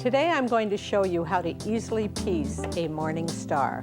Today I'm going to show you how to easily piece a morning star.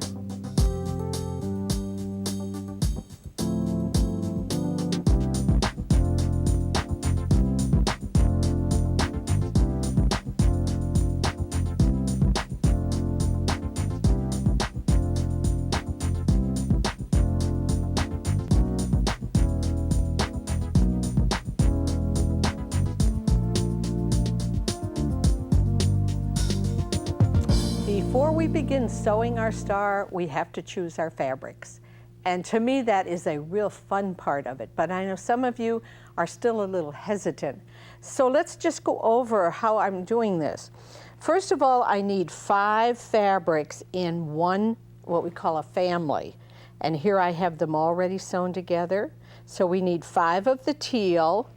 Before we begin sewing our star, we have to choose our fabrics. And to me, that is a real fun part of it. But I know some of you are still a little hesitant. So let's just go over how I'm doing this. First of all, I need 5 fabrics in one, what we call a family. And here I have them already sewn together. So we need 5 of the teal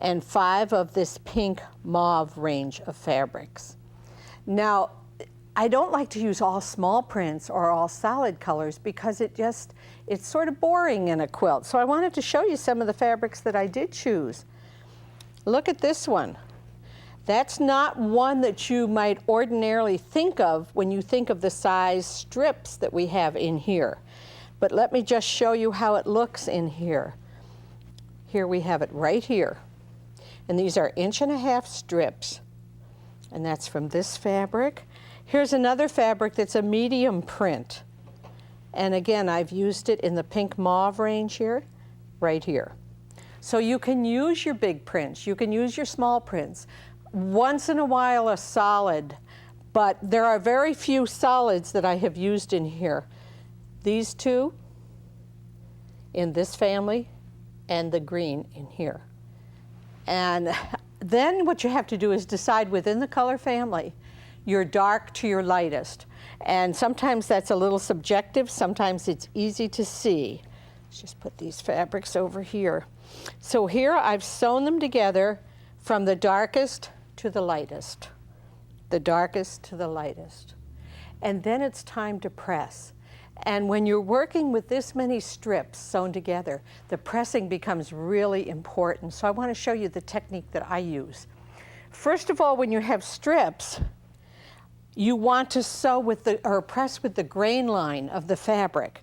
and 5 of this pink mauve range of fabrics. Now, I don't like to use all small prints or all solid colors because it's sort of boring in a quilt. So I wanted to show you some of the fabrics that I did choose. Look at this one. That's not one that you might ordinarily think of when you think of the size strips that we have in here. But let me just show you how it looks in here. Here we have it right here. And these are 1.5 inch strips. And that's from this fabric. Here's another fabric that's a medium print. And again, I've used it in the pink mauve range here, right here. So you can use your big prints, you can use your small prints. Once in a while a solid, but there are very few solids that I have used in here. These two in this family and the green in here. And then what you have to do is decide within the color family your dark to your lightest. And sometimes that's a little subjective, sometimes it's easy to see. Let's just put these fabrics over here. So here I've sewn them together from the darkest to the lightest. The darkest to the lightest. And then it's time to press. And when you're working with this many strips sewn together, the pressing becomes really important. So I want to show you the technique that I use. First of all, when you have strips, you want to sew with or press with the grain line of the fabric.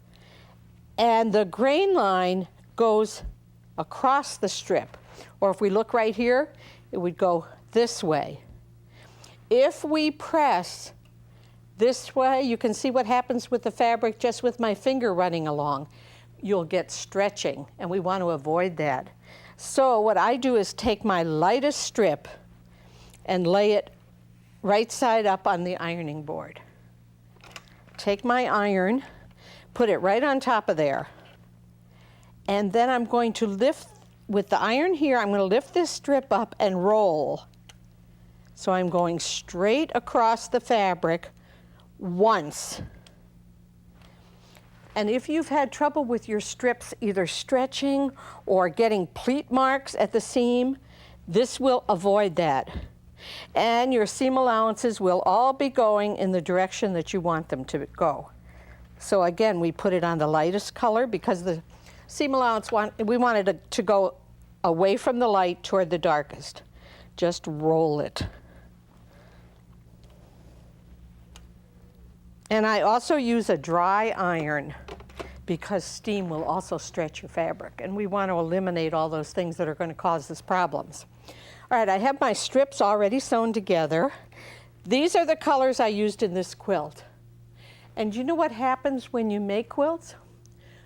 And the grain line goes across the strip. Or if we look right here, it would go this way. If we press this way, you can see what happens with the fabric just with my finger running along. You'll get stretching, and we want to avoid that. So what I do is take my lightest strip and lay it right side up on the ironing board. Take my iron, put it right on top of there, and then I'm going to lift, with the iron here, I'm going to lift this strip up and roll. So I'm going straight across the fabric once. And if you've had trouble with your strips either stretching or getting pleat marks at the seam, this will avoid that. And your seam allowances will all be going in the direction that you want them to go. So again, we put it on the lightest color because the seam allowance, we wanted it to go away from the light toward the darkest. Just roll it. And I also use a dry iron because steam will also stretch your fabric. And we want to eliminate all those things that are going to cause us problems. All right, I have my strips already sewn together. These are the colors I used in this quilt. And you know what happens when you make quilts?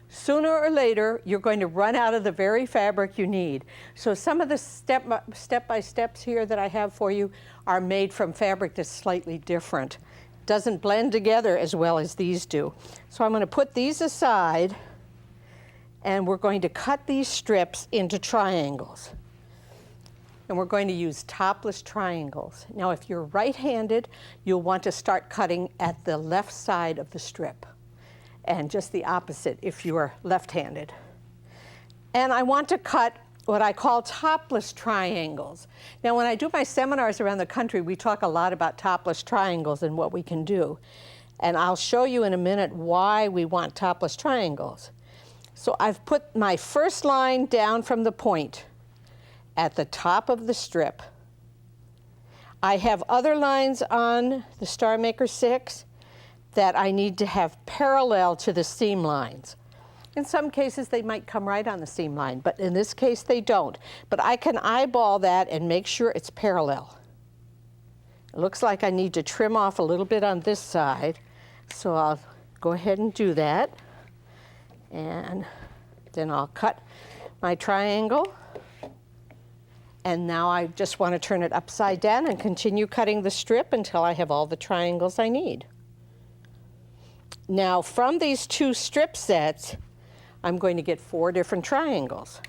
Sooner or later, you're going to run out of the very fabric you need. So some of the step-by-steps here that I have for you are made from fabric that's slightly different. Doesn't blend together as well as these do. So I'm going to put these aside, and we're going to cut these strips into triangles. And we're going to use topless triangles. Now, if you're right-handed, you'll want to start cutting at the left side of the strip, and just the opposite if you are left-handed. And I want to cut what I call topless triangles. Now, when I do my seminars around the country, we talk a lot about topless triangles and what we can do. And I'll show you in a minute why we want topless triangles. So I've put my first line down from the point at the top of the strip. I have other lines on the Star Maker 6 that I need to have parallel to the seam lines. In some cases, they might come right on the seam line, but in this case, they don't. But I can eyeball that and make sure it's parallel. It looks like I need to trim off a little bit on this side, so I'll go ahead and do that. And then I'll cut my triangle. And now I just want to turn it upside down and continue cutting the strip until I have all the triangles I need. Now, from these 2 strip sets, I'm going to get 4 different triangles.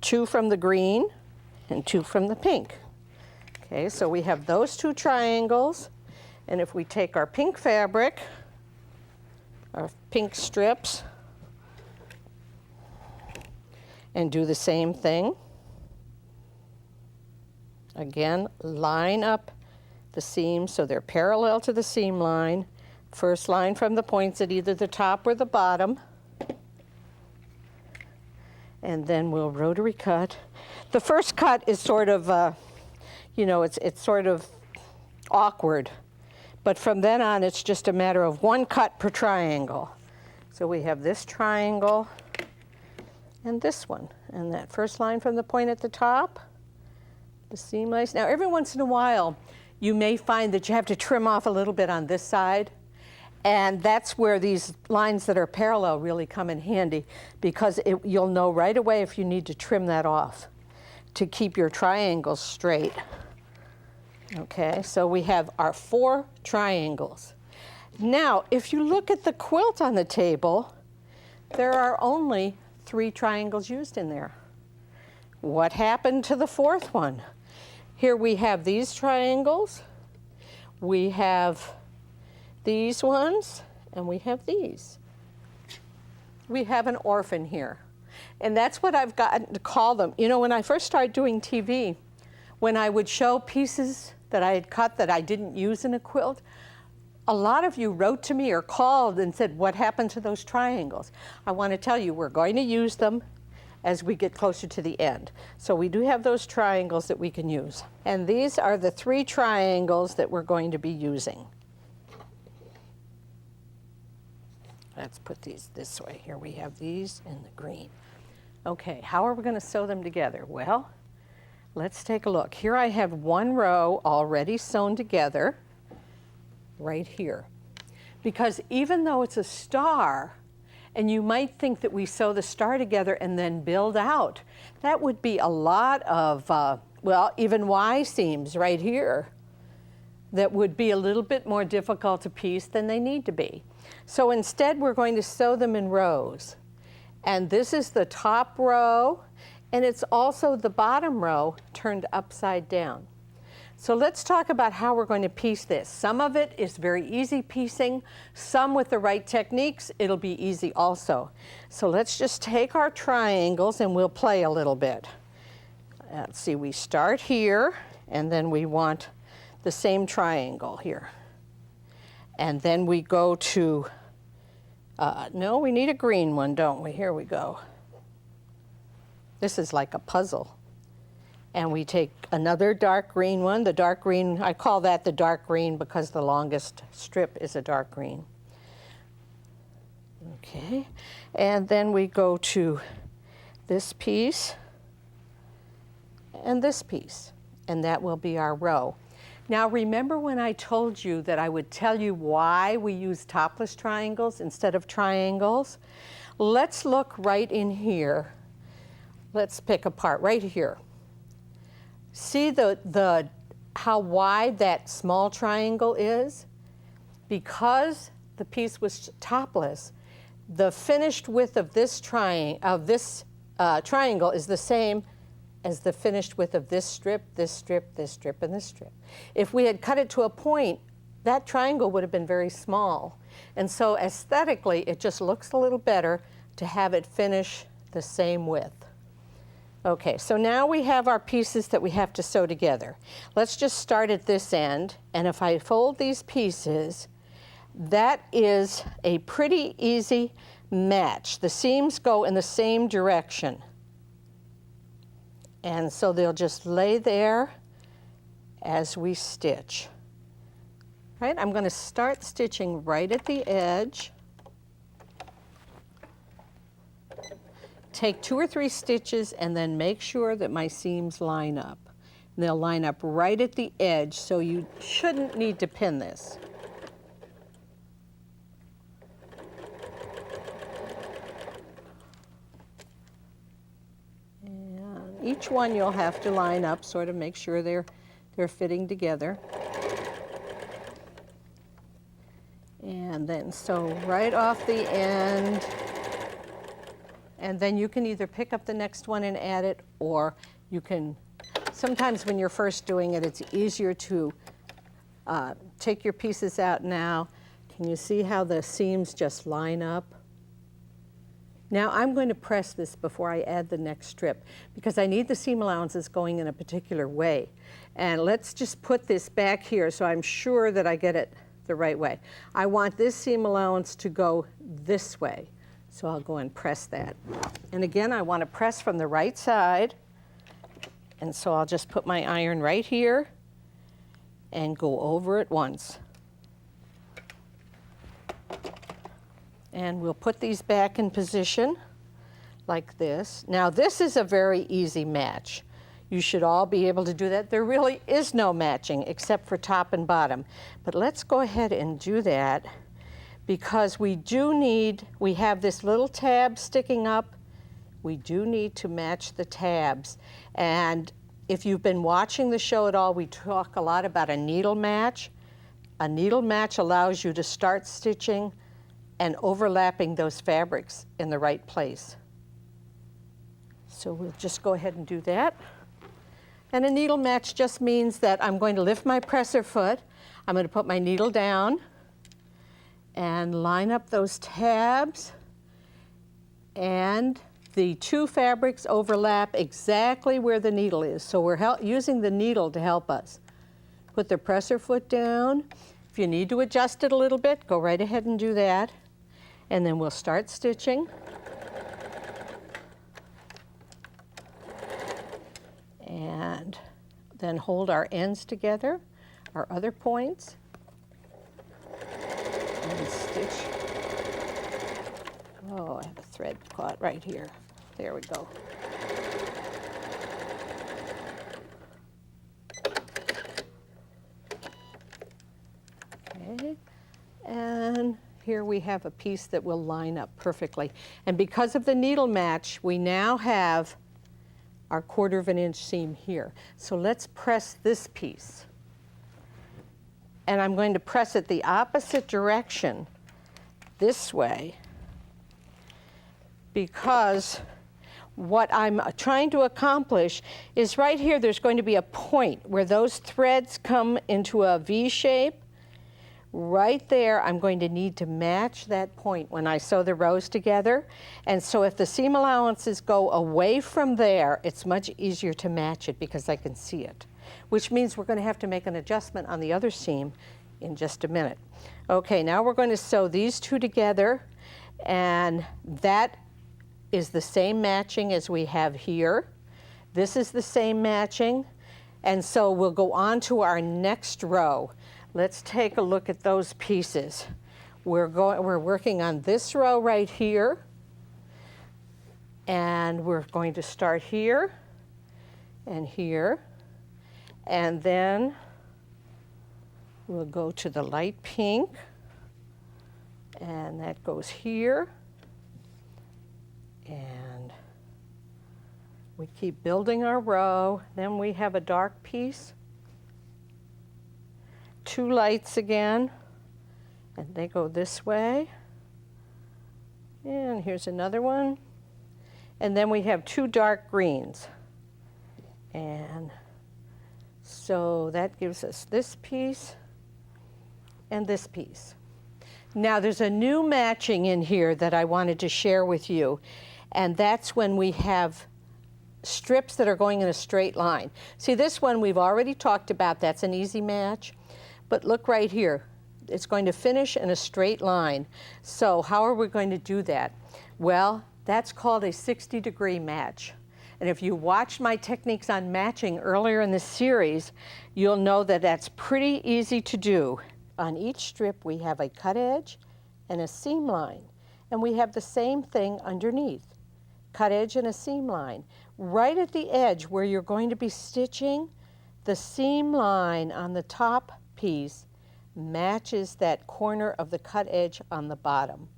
2 from the green and 2 from the pink. Okay, so we have those 2 triangles. And if we take our pink fabric, our pink strips, and do the same thing. Again, line up the seams so they're parallel to the seam line. First line from the points at either the top or the bottom. And then we'll rotary cut. The first cut is sort of, you know, it's sort of awkward. But from then on, it's just a matter of 1 cut per triangle. So we have this triangle and this one. And that first line from the point at the top, the seam lines. Now, every once in a while, you may find that you have to trim off a little bit on this side. And that's where these lines that are parallel really come in handy, because you'll know right away if you need to trim that off to keep your triangles straight. Okay, so we have our 4 triangles. Now, if you look at the quilt on the table, there are only 3 triangles used in there. What happened to the 4th one? Here we have these triangles, we have these ones, and we have these. We have an orphan here. And that's what I've gotten to call them. You know, when I first started doing TV, when I would show pieces that I had cut that I didn't use in a quilt, a lot of you wrote to me or called and said, what happened to those triangles? I want to tell you, we're going to use them as we get closer to the end. So we do have those triangles that we can use. And these are the 3 triangles that we're going to be using. Let's put these this way. Here we have these in the green. Okay, how are we going to sew them together? Well, let's take a look. Here I have 1 row already sewn together right here. Because even though it's a star, and you might think that we sew the star together and then build out, that would be a lot of, well, even Y seams right here that would be a little bit more difficult to piece than they need to be. So instead, we're going to sew them in rows. And this is the top row, and it's also the bottom row turned upside down. So let's talk about how we're going to piece this. Some of it is very easy piecing. Some, with the right techniques, it'll be easy also. So let's just take our triangles and we'll play a little bit. Let's see, we start here, and then we want the same triangle here. And then we go to, no, we need a green one, don't we? Here we go. This is like a puzzle. And we take another dark green one. The dark green, I call that the dark green because the longest strip is a dark green. Okay, and then we go to this piece and this piece, and that will be our row. Now remember when I told you that I would tell you why we use topless triangles instead of triangles? Let's look right in here. Let's pick a part right here. See how wide that small triangle is? Because the piece was topless, the finished width of this triangle is the same as the finished width of this strip, this strip, this strip, and this strip. If we had cut it to a point, that triangle would have been very small. And so aesthetically, it just looks a little better to have it finish the same width. Okay, so now we have our pieces that we have to sew together. Let's just start at this end, and if I fold these pieces, that is a pretty easy match. The seams go in the same direction. And so they'll just lay there, as we stitch. Right, I'm going to start stitching right at the edge. Take 2 or 3 stitches and then make sure that my seams line up. And they'll line up right at the edge, so you shouldn't need to pin this. And each one you'll have to line up, sort of make sure they're fitting together. And then sew right off the end. And then you can either pick up the next one and add it, or you can, sometimes when you're first doing it, it's easier to take your pieces out now. Can you see how the seams just line up? Now I'm going to press this before I add the next strip, because I need the seam allowances going in a particular way. And let's just put this back here so I'm sure that I get it the right way. I want this seam allowance to go this way. So I'll go and press that. And again, I want to press from the right side. And so I'll just put my iron right here and go over it once. And we'll put these back in position like this. Now this is a very easy match. You should all be able to do that. There really is no matching except for top and bottom. But let's go ahead and do that, because we have this little tab sticking up. We do need to match the tabs. And if you've been watching the show at all, we talk a lot about a needle match. A needle match allows you to start stitching and overlapping those fabrics in the right place. So we'll just go ahead and do that. And a needle match just means that I'm going to lift my presser foot, I'm going to put my needle down and line up those tabs, and the 2 fabrics overlap exactly where the needle is. So we're using the needle to help us. Put the presser foot down. If you need to adjust it a little bit, go right ahead and do that. And then we'll start stitching. And then hold our ends together, our other points, and stitch. Oh, I have a thread caught right here. There we go. Okay, and here we have a piece that will line up perfectly. And because of the needle match, we now have our 1/4 inch seam here. So let's press this piece. And I'm going to press it the opposite direction, this way, because what I'm trying to accomplish is right here, there's going to be a point where those threads come into a V shape. Right there, I'm going to need to match that point when I sew the rows together. And so if the seam allowances go away from there, it's much easier to match it because I can see it, which means we're going to have to make an adjustment on the other seam in just a minute. Okay, now we're going to sew these 2 together, and that is the same matching as we have here. This is the same matching, and so we'll go on to our next row. Let's take a look at those pieces. We're working on this row right here, and we're going to start here and here, and then we'll go to the light pink, and that goes here, and we keep building our row. Then we have a dark piece, 2 lights again, and they go this way. And here's another one. And then we have 2 dark greens. And so that gives us this piece and this piece. Now there's a new matching in here that I wanted to share with you, and that's when we have strips that are going in a straight line. See, this one we've already talked about. That's an easy match. But look right here, it's going to finish in a straight line. So how are we going to do that? Well, that's called a 60-degree match. And if you watched my techniques on matching earlier in the series, you'll know that that's pretty easy to do. On each strip, we have a cut edge and a seam line. And we have the same thing underneath, cut edge and a seam line. Right at the edge where you're going to be stitching, the seam line on the top piece matches that corner of the cut edge on the bottom,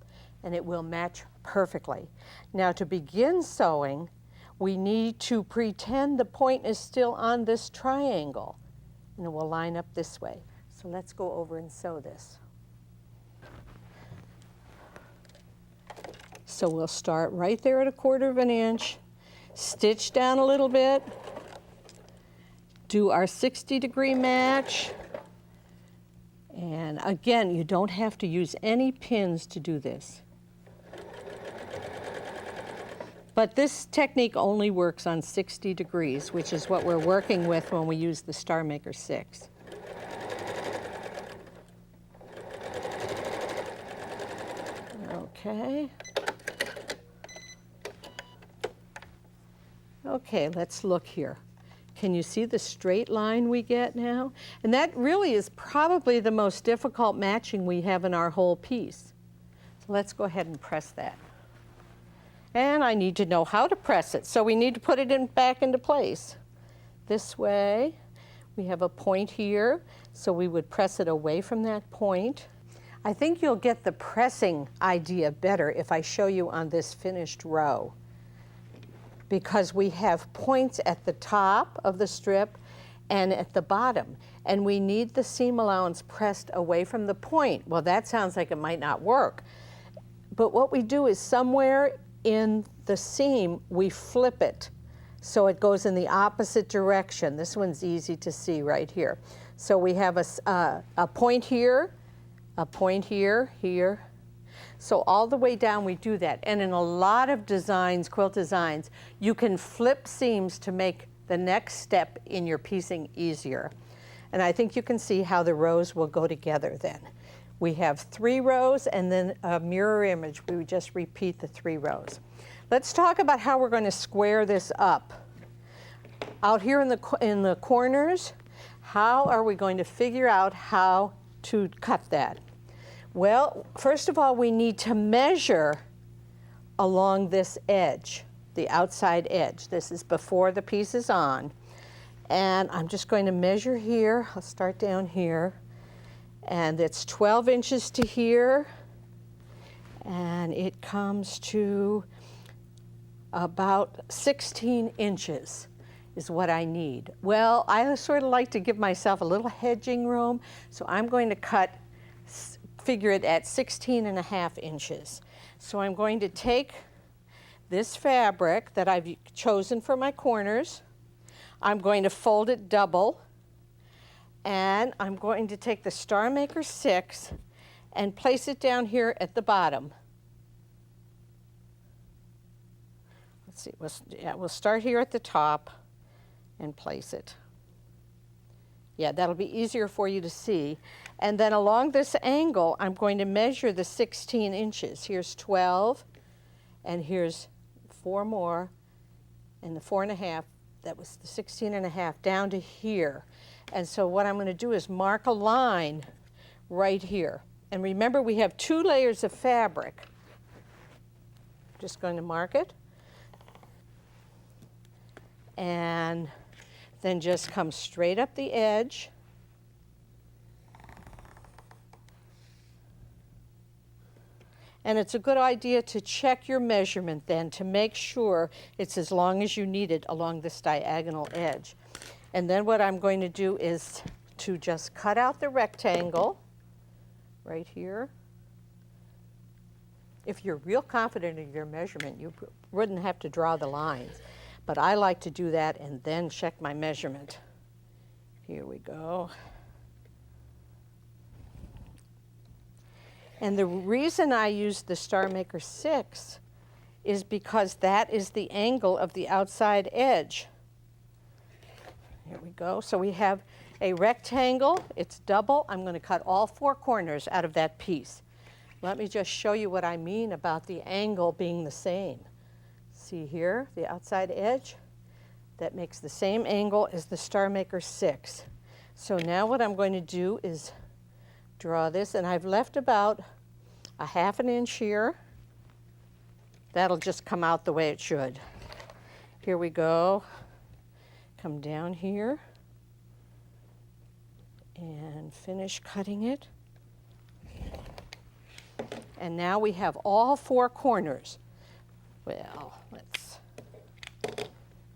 and it will match perfectly. Now to begin sewing, we need to pretend the point is still on this triangle, and it will line up this way. So let's go over and sew this. So we'll start right there at 1/4 of an inch, stitch down a little bit, do our 60-degree match, and again, you don't have to use any pins to do this. But this technique only works on 60 degrees, which is what we're working with when we use the Star Maker 6. Okay. Okay, let's look here. Can you see the straight line we get now? And that really is probably the most difficult matching we have in our whole piece. So let's go ahead and press that. And I need to know how to press it, so we need to put it back into place. This way, we have a point here, so we would press it away from that point. I think you'll get the pressing idea better if I show you on this finished row, because we have points at the top of the strip and at the bottom, and we need the seam allowance pressed away from the point. Well, that sounds like it might not work, but what we do is somewhere in the seam, we flip it so it goes in the opposite direction. This one's easy to see right here. So we have a point here, a point here, here. So all the way down we do that. And in a lot of designs, quilt designs, you can flip seams to make the next step in your piecing easier. And I think you can see how the rows will go together then. We have 3 rows and then a mirror image. We would just repeat the 3 rows. Let's talk about how we're going to square this up. Out here in the corners, how are we going to figure out how to cut that? Well, first of all, we need to measure along this edge, the outside edge. This is before the piece is on. And I'm just going to measure here. I'll start down here. And it's 12 inches to here. And it comes to about 16 inches is what I need. Well, I sort of like to give myself a little hedging room, so I'm going to figure it at 16.5 inches. So I'm going to take this fabric that I've chosen for my corners. I'm going to fold it double, and I'm going to take the Star Maker 6 and place it down here at the bottom. Let's see, we'll start here at the top and place it. Yeah, that'll be easier for you to see. And then along this angle, I'm going to measure the 16 inches. Here's 12, and here's 4 more, and the 4.5, that was the 16.5, down to here. And so what I'm going to do is mark a line right here. And remember, we have 2 layers of fabric. Just going to mark it. And then just come straight up the edge. And it's a good idea to check your measurement then to make sure it's as long as you need it along this diagonal edge. And then what I'm going to do is to just cut out the rectangle right here. If you're real confident in your measurement, you wouldn't have to draw the lines. But I like to do that and then check my measurement. Here we go. And the reason I use the Star Maker 6 is because that is the angle of the outside edge. Here we go. So we have a rectangle. It's double. I'm going to cut all 4 corners out of that piece. Let me just show you what I mean about the angle being the same. See here, the outside edge? that makes the same angle as the Star Maker 6. So now what I'm going to do is draw this, and I've left about a ½ an inch here. That'll just come out the way it should. Here we go. Come down here and finish cutting it. And now we have all 4 corners. Well,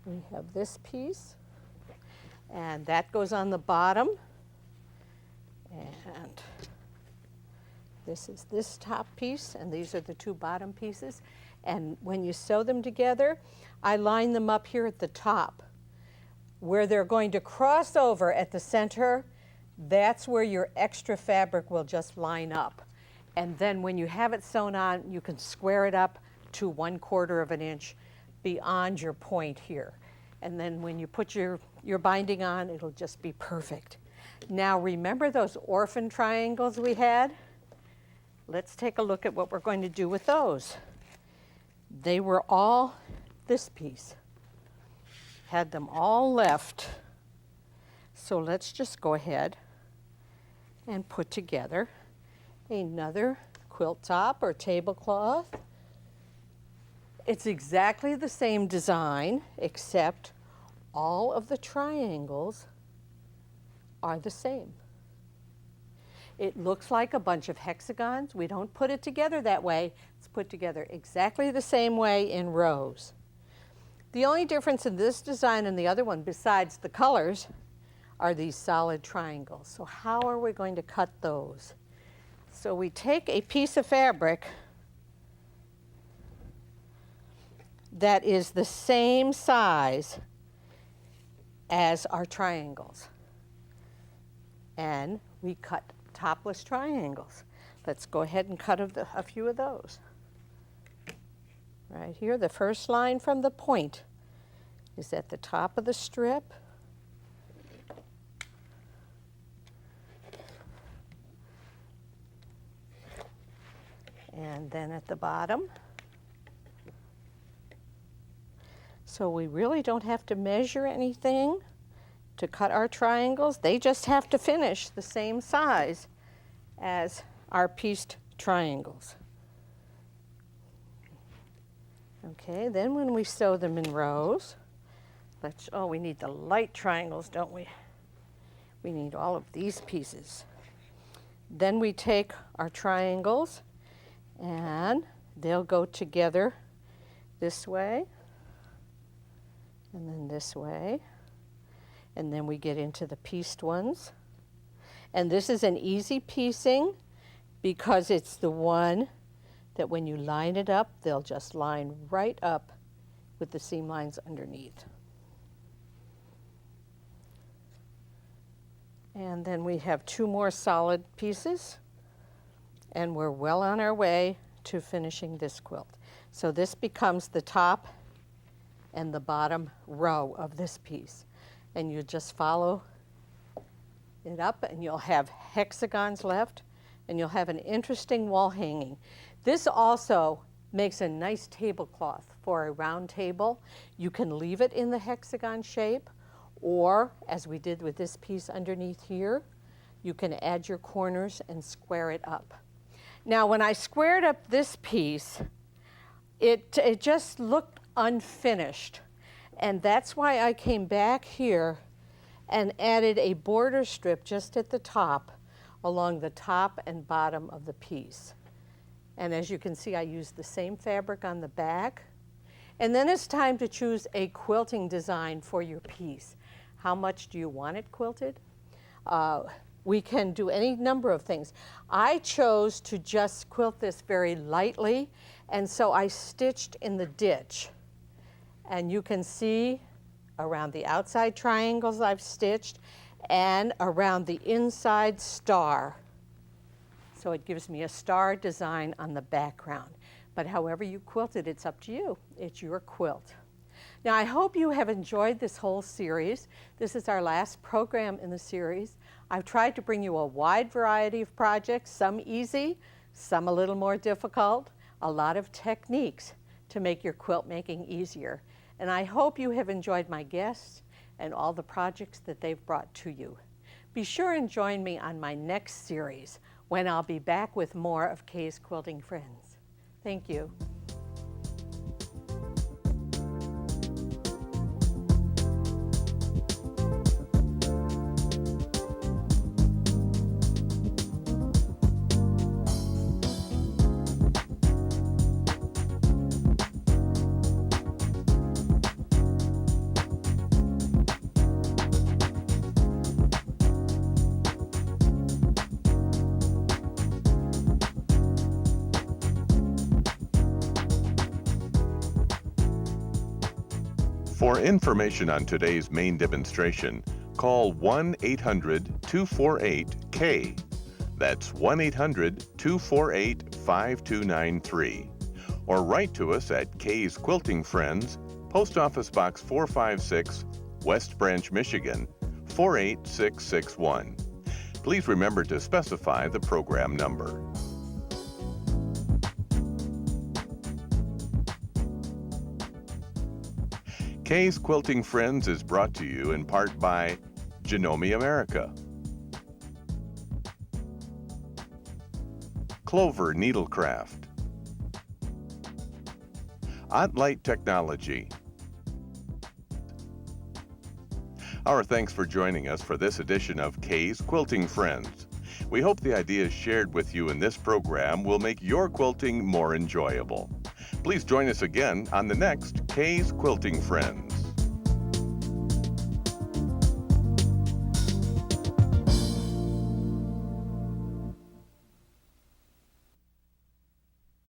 we have this piece, and that goes on the bottom, and this is this top piece, and these are the 2 bottom pieces. And when you sew them together, I line them up here at the top. Where they're going to cross over at the center, that's where your extra fabric will just line up. And then when you have it sewn on, you can square it up to 1/4 of an inch beyond your point here. And then when you put your binding on, it'll just be perfect. Now remember those orphan triangles we had? Let's take a look at what we're going to do with those. They were all this piece. Had them all left. So let's just go ahead and put together another quilt top or tablecloth. It's exactly the same design, except all of the triangles are the same. It looks like a bunch of hexagons. We don't put it together that way. It's put together exactly the same way in rows. The only difference in this design and the other one, besides the colors, are these solid triangles. So how are we going to cut those? So we take a piece of fabric that is the same size as our triangles, and we cut topless triangles. Let's go ahead and cut a few of those. Right here, the first line from the point is at the top of the strip. And then at the bottom. So we really don't have to measure anything to cut our triangles. They just have to finish the same size as our pieced triangles. Okay, then when we sew them in rows, we need the light triangles, don't we? We need all of these pieces. Then we take our triangles and they'll go together this way and then this way. And then we get into the pieced ones. And this is an easy piecing because it's the one that when you line it up, they'll just line right up with the seam lines underneath. And then we have 2 more solid pieces, and we're well on our way to finishing this quilt. So this becomes the top and the bottom row of this piece. And you just follow it up, and you'll have hexagons left, and you'll have an interesting wall hanging. This also makes a nice tablecloth for a round table. You can leave it in the hexagon shape, or as we did with this piece underneath here, you can add your corners and square it up. Now when I squared up this piece, it just looked unfinished. And that's why I came back here and added a border strip just at the top, along the top and bottom of the piece. And as you can see, I used the same fabric on the back. And then it's time to choose a quilting design for your piece. How much do you want it quilted? We can do any number of things. I chose to just quilt this very lightly, and so I stitched in the ditch. And you can see around the outside triangles I've stitched and around the inside star. So it gives me a star design on the background. But however you quilt it, it's up to you. It's your quilt. Now I hope you have enjoyed this whole series. This is our last program in the series. I've tried to bring you a wide variety of projects, some easy, some a little more difficult, a lot of techniques to make your quilt making easier. And I hope you have enjoyed my guests and all the projects that they've brought to you. Be sure and join me on my next series when I'll be back with more of Kaye's Quilting Friends. Thank you. For information on today's main demonstration, call 1-800-248-KAYE. That's 1-800-248-5293. Or write to us at Kaye's Quilting Friends, Post Office Box 456, West Branch, Michigan, 48661. Please remember to specify the program number. Kaye's Quilting Friends is brought to you in part by Janome America, Clover Needlecraft, OttLite Technology. Our thanks for joining us for this edition of Kaye's Quilting Friends. We hope the ideas shared with you in this program will make your quilting more enjoyable. Please join us again on the next Kaye's Quilting Friends.